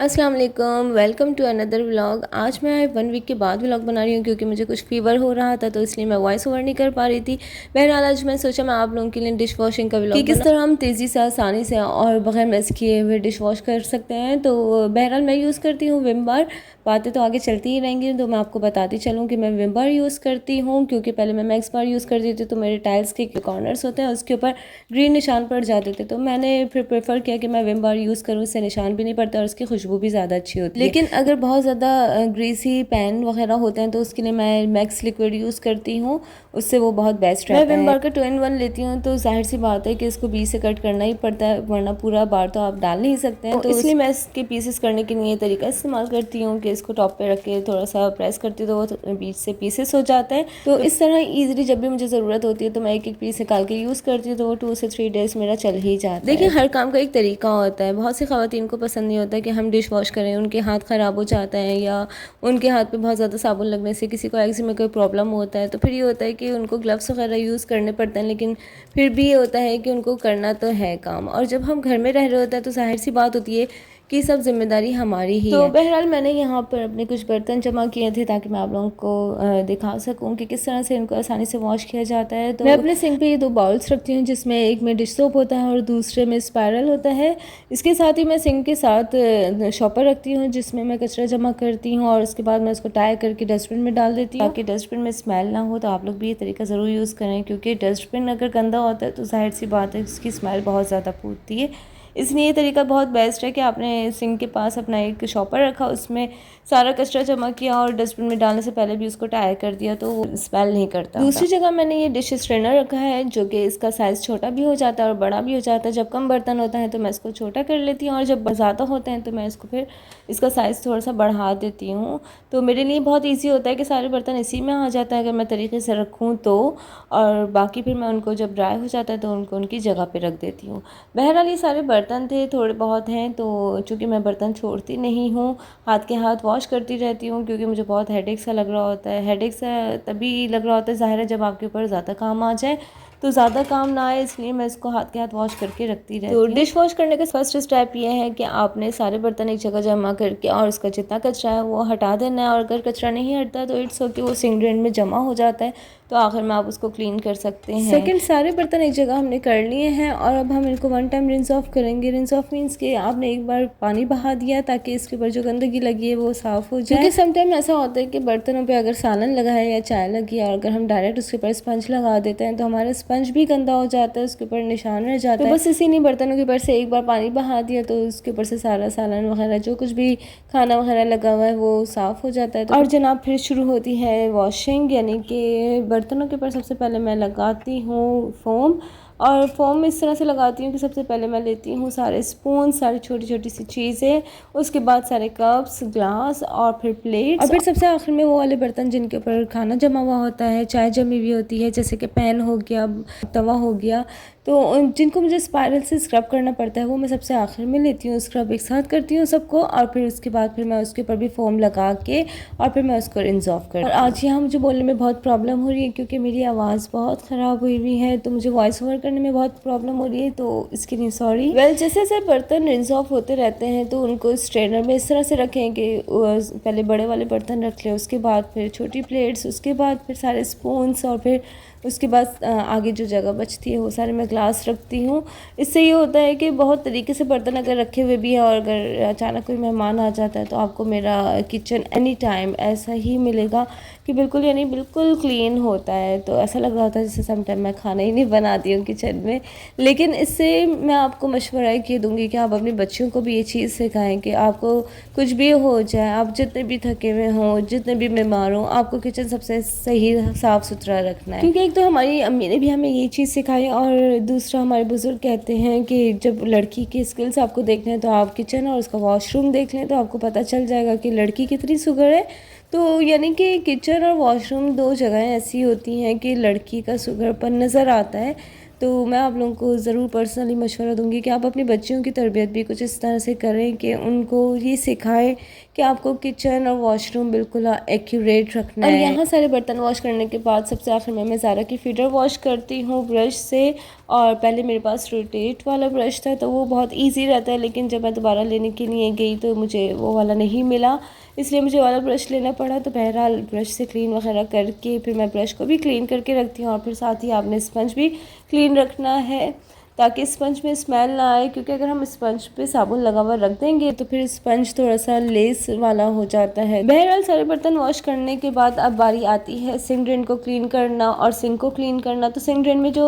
अस्सलाम वालेकुम, welcome to another vlog. आज मैं 1 वीक के बाद व्लॉग बना रही हूँ क्योंकि मुझे कुछ फीवर हो रहा था, तो इसलिए मैं वॉइस ओवर नहीं कर पा रही थी। बहरहाल आज मैं सोचा मैं आप लोगों के लिए डिश वॉशिंग का व्लॉग कि किस तरह हम तेज़ी से, आसानी से और बगैर मेस किए हुए डिश वॉश कर सकते हैं। तो बहरहाल मैं यूज़ करती हूँ विम बार। बातें तो आगे चलती ही रहेंगी, तो मैं आपको बताती चलूँ कि मैं विम बार यूज़ करती हूँ, क्योंकि पहले मैं मैक्स बार यूज़ करती थी तो मेरे टाइल्स के कॉर्नर्स होते हैं उसके ऊपर ग्रीन निशान पड़ जाते थे, तो मैंने फिर प्रेफर किया कि मैं विम बार यूज़ करूँ, इससे निशान भी नहीं पड़ता और उसकी खुशबू भी ज़्यादा अच्छी होती है। लेकिन अगर बहुत ज़्यादा ग्रीसी पैन वगैरह होते हैं तो उसके लिए मैं मैक्स लिक्विड यूज़ करती हूँ, उससे वो बहुत बेस्ट रहता है। मैं विम बार का 2 in 1 लेती हूँ, तो जाहिर सी बात है कि इसको बीच से कट करना ही पड़ता है, वरना पूरा बार तो आप डाल नहीं सकते हैं। तो इसलिए मैं इसके पीसेस करने के लिए ये तरीका इस्तेमाल करती हूँ कि इसको टॉप पे रख के थोड़ा सा प्रेस करती हूँ तो वो बीच से पीसेस हो जाते हैं। तो इस तरह ईजिली जब भी मुझे ज़रूरत होती है तो मैं एक एक पीस निकाल के यूज़ करती हूँ, तो वो 2 से 3 डेज़ मेरा चल ही जाता है। देखिए, हर काम का एक तरीका होता है। बहुत सी ख़वातीन को पसंद नहीं होता कि हम डिश वॉश करें, उनके हाथ ख़राब हो जाते हैं या उनके हाथ पे बहुत ज़्यादा साबुन लगने से किसी को एक्जिमा में कोई प्रॉब्लम होता है, तो फिर ये होता है कि उनको ग्लव्स वगैरह यूज़ करने पड़ते हैं। लेकिन फिर भी ये होता है कि उनको करना तो है काम, और जब हम घर में रह रहे होते हैं तो जाहिर सी बात होती है कि सब जिम्मेदारी हमारी ही है। तो बहरहाल मैंने यहाँ पर अपने कुछ बर्तन जमा किए थे ताकि मैं आप लोगों को दिखा सकूँ कि किस तरह से इनको आसानी से वॉश किया जाता है। तो मैं अपने सिंक पे ये 2 बाउल्स रखती हूँ, जिसमें एक में डिश सोप होता है और दूसरे में स्पायरल होता है। इसके साथ ही मैं सिंक के साथ शॉपर रखती हूँ जिसमें मैं कचरा जमा करती हूँ, और उसके बाद मैं उसको टाई करके डस्टबिन में डाल देती हूँ ताकि डस्टबिन में स्मेल ना हो। तो आप लोग भी ये तरीका ज़रूर यूज़ करें, क्योंकि डस्टबिन अगर गंदा होता है तो जाहिर सी बात है उसकी स्मेल बहुत ज़्यादा फूटती है। इसलिए ये तरीका बहुत बेस्ट है कि आपने सिंक के पास अपना एक शॉपर रखा, उसमें सारा कचरा जमा किया और डस्टबिन में डालने से पहले भी उसको टाई कर दिया, तो वो स्मेल नहीं करता। दूसरी जगह मैंने ये डिश स्ट्रेनर रखा है, जो कि इसका साइज़ छोटा भी हो जाता है और बड़ा भी हो जाता है। जब कम बर्तन होता है तो मैं इसको छोटा कर लेती हूँ, और जब ज़्यादा होते हैं तो मैं इसको फिर इसका साइज़ थोड़ा सा बढ़ा देती हूँ। तो मेरे लिए बहुत ईजी होता है कि सारे बर्तन इसी में आ जाता है अगर मैं तरीके से रखूँ तो, और बाकी फिर मैं उनको जब ड्राई हो जाता है तो उनको उनकी जगह पे रख देती हूँ। बहरहाल ये सारे बर्तन थे, थोड़े बहुत हैं, तो चूँकि मैं बर्तन छोड़ती नहीं हूँ, हाथ के हाथ वॉश करती रहती हूँ, क्योंकि मुझे बहुत हेडेक सा लग रहा होता है। हेडेक सा तभी लग रहा होता है ज़ाहिर है जब आपके ऊपर ज़्यादा काम आ जाए, तो ज़्यादा काम ना आए, इसलिए मैं इसको हाथ के हाथ वॉश करके रखती रहती हूँ। तो डिश वॉश करने का फर्स्ट स्टेप ये है कि आपने सारे बर्तन एक जगह जमा करके और उसका जितना कचरा है वो हटा देना है, और अगर कचरा नहीं हटता तो इट्स ओके, वो सिंक ड्रेन में जमा हो जाता है, तो आखिर में आप उसको क्लीन कर सकते हैं। सेकंड, सारे बर्तन एक जगह हमने कर लिए हैं और अब हम इनको 1 टाइम रिंस ऑफ करेंगे। रिंस ऑफ मीन्स कि आपने एक बार पानी बहा दिया ताकि इसके ऊपर जो गंदगी लगी है वो साफ़ हो जाए। क्योंकि समटाइम ऐसा होता है कि बर्तनों पे अगर सालन लगा है या चाय लगी है और अगर हम डायरेक्ट उसके ऊपर स्पंज लगा देते हैं तो हमारा स्पंज भी गंदा हो जाता है, उसके ऊपर निशान रह जाता है। तो बस इसी नहीं बर्तनों के ऊपर से एक बार पानी बहा दिया तो उसके ऊपर से सारा सालन वगैरह जो कुछ भी खाना वगैरह लगा हुआ है वो साफ़ हो जाता है। तो और जनाब फिर शुरू होती है वॉशिंग, यानी कि बर्तनों के ऊपर सबसे पहले मैं लगाती हूँ फोम, और फोम इस तरह से लगाती हूँ कि सबसे पहले मैं लेती हूँ सारे स्पून, सारी छोटी छोटी सी चीज़ें, उसके बाद सारे कप्स, ग्लास और फिर प्लेट्स, और फिर सबसे आखिर में वो वाले बर्तन जिनके ऊपर खाना जमा हुआ होता है, चाय जमी हुई होती है, जैसे कि पैन हो गया, तवा हो गया, तो जिनको मुझे स्पायरल से स्क्रब करना पड़ता है वो मैं सबसे आखिर में लेती हूँ। स्क्रब एक साथ करती हूँ सबको, और फिर उसके बाद फिर मैं उसके ऊपर भी फोम लगा के और फिर मैं उसको रिंस ऑफ करती हूँ। और आज यहाँ मुझे बोलने में बहुत प्रॉब्लम हो रही है क्योंकि मेरी आवाज़ बहुत ख़राब हुई है, तो मुझे वॉइस ओवर करने में बहुत प्रॉब्लम हो रही है, तो इसके लिए सॉरी। जैसे जैसे बर्तन रिंस ऑफ होते रहते हैं तो उनको स्ट्रेनर में इस तरह से रखें कि पहले बड़े वाले बर्तन रख लें, उसके बाद फिर छोटी प्लेट्स, उसके बाद फिर सारे स्पून्स, और फिर उसके बाद आगे जो जगह बचती है वो सारे मैं ग्लास रखती हूँ। इससे ये होता है कि बहुत तरीके से बर्तन अगर रखे हुए भी हैं और अगर अचानक कोई मेहमान आ जाता है तो आपको मेरा किचन एनी टाइम ऐसा ही मिलेगा कि बिल्कुल, यानी बिल्कुल क्लीन होता है। तो ऐसा लग रहा होता है जैसे समटाइम मैं खाना ही नहीं बनाती हूँ किचन में। लेकिन इससे मैं आपको मशवरा ये दूँगी कि आप अपने बच्चों को भी ये चीज़ सिखाएं कि आपको कुछ भी हो जाए, आप जितने भी थके हुए हों, जितने भी बीमार हों, आपको किचन सबसे सही साफ़ सुथरा रखना है। क्योंकि एक तो हमारी अम्मी ने भी हमें ये चीज़ सिखाई, और दूसरा हमारे बुज़ुर्ग कहते हैं कि जब लड़की की स्किल्स आपको देखने हैं तो आप किचन और उसका वॉशरूम देख लें तो आपको पता चल जाएगा कि लड़की कितनी सुघड़ है। तो यानी कि किचन और वॉशरूम 2 जगहें ऐसी होती हैं कि लड़की का सुघड़पन नज़र आता है। तो मैं आप लोगों को ज़रूर पर्सनली मशवरा दूंगी कि आप अपनी बच्चियों की तरबियत भी कुछ इस तरह से करें कि उनको ये सिखाएं कि आपको किचन और वॉशरूम बिल्कुल एक्यूरेट रखना है। और यहाँ सारे बर्तन वॉश करने के बाद सबसे आखिर में मैं ज़ारा की फीडर वॉश करती हूँ ब्रश से। और पहले मेरे पास रोटेट वाला ब्रश था तो वो बहुत इजी रहता है, लेकिन जब मैं दोबारा लेने के लिए गई तो मुझे वो वाला नहीं मिला, इसलिए मुझे वाला ब्रश लेना पड़ा। तो बहरहाल ब्रश से क्लीन वगैरह करके फिर मैं ब्रश को भी क्लीन करके रखती हूँ। और फिर साथ ही आपने स्पंज भी क्लीन रखना है ताकि स्पंज में स्मेल ना आए, क्योंकि अगर हम स्पंज पे साबुन लगा हुआ रख देंगे तो फिर स्पंज थोड़ा सा लेस वाला हो जाता है। बहरहाल सारे बर्तन वॉश करने के बाद अब बारी आती है सिंक ड्रेन को क्लीन करना और सिंक को क्लीन करना। तो सिंक ड्रेन में जो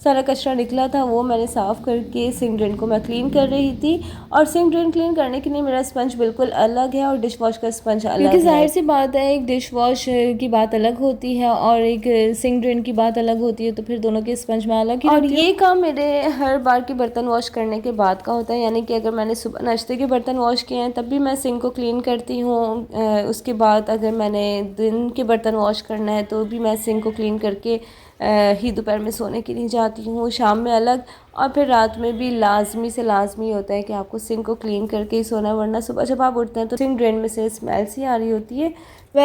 सारा कचरा निकला था वो मैंने साफ़ करके सिंक ड्रेन को मैं क्लीन कर रही थी। और सिंक ड्रेन क्लीन करने के लिए मेरा स्पंज बिल्कुल अलग है और डिश वॉश का स्पंज अलग है, क्योंकि जाहिर सी बात है एक डिश वॉश की बात अलग होती है और एक सिंक ड्रेन की बात अलग होती है, तो फिर दोनों के स्पंज में अलग ही। और ये काम मेरे हर बार के बर्तन वॉश करने के बाद का होता है, यानी कि अगर मैंने सुबह नाश्ते के बर्तन वॉश किए हैं तब भी मैं सिंक को क्लीन करती हूँ। उसके बाद अगर मैंने दिन के बर्तन वॉश करना है तो भी मैं सिंक को क्लीन करके ही दोपहर में सोने के लिए जाती हूँ, शाम में अलग। और फिर रात में भी लाजमी से लाजमी होता है कि आपको सिंक को क्लीन करके ही सोना, वरना सुबह जब आप उठते हैं तो सिंक ड्रेन में से स्मेल सी आ रही होती है।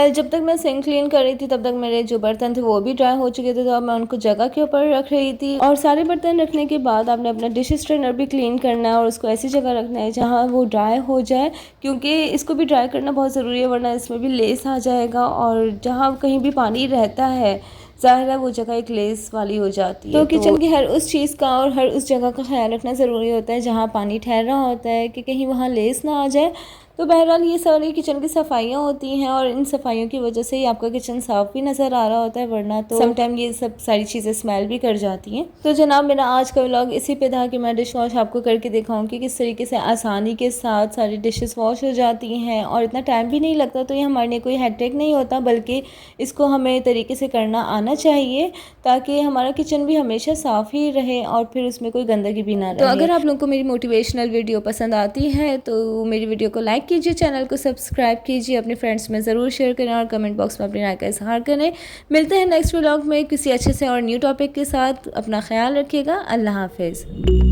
जब तक मैं सिंक क्लीन कर रही थी तब तक मेरे जो बर्तन थे वो भी ड्राई हो चुके थे, तो अब मैं उनको जगह के ऊपर रख रही थी। और सारे बर्तन रखने के बाद आपने अपना डिश स्ट्रेनर भी क्लीन करना है और उसको ऐसी जगह रखना है जहाँ वो ड्राई हो जाए, क्योंकि इसको भी ड्राई करना बहुत ज़रूरी है, वरना इसमें भी लेस आ जाएगा। और जहाँ कहीं भी पानी रहता है ज़ाहिर है वो जगह एक लेस वाली हो जाती है। तो किचन की हर उस चीज़ का और हर उस जगह का ख्याल रखना ज़रूरी होता है जहाँ पानी ठहर रहा होता है, कि कहीं वहाँ लेस ना आ जाए। तो बहरहाल ये सारी किचन की सफाइयाँ होती हैं और इन सफाइयों की वजह से ही आपका किचन साफ़ भी नज़र आ रहा होता है, वरना तो समटाइम ये सब सारी चीज़ें स्मेल भी कर जाती हैं। तो जनाब मेरा आज का व्लॉग इसी पे था कि मैं डिश वॉश आपको करके दिखाऊँ कि किस तरीके से आसानी के साथ सारी डिशेस वॉश हो जाती हैं और इतना टाइम भी नहीं लगता। तो ये हमारे लिए कोई हेक्टिक नहीं होता, बल्कि इसको हमें तरीके से करना आना चाहिए ताकि हमारा किचन भी हमेशा साफ़ ही रहे और फिर उसमें कोई गंदगी भी ना रहे। तो अगर आप लोगों को मेरी मोटिवेशनल वीडियो पसंद आती है तो मेरी वीडियो को लाइक कीजिए, चैनल को सब्सक्राइब कीजिए, अपने फ्रेंड्स में ज़रूर शेयर करें और कमेंट बॉक्स में अपनी राय का इजहार करें। मिलते हैं नेक्स्ट व्लॉग में किसी अच्छे से और न्यू टॉपिक के साथ। अपना ख्याल रखिएगा। अल्लाह हाफिज़।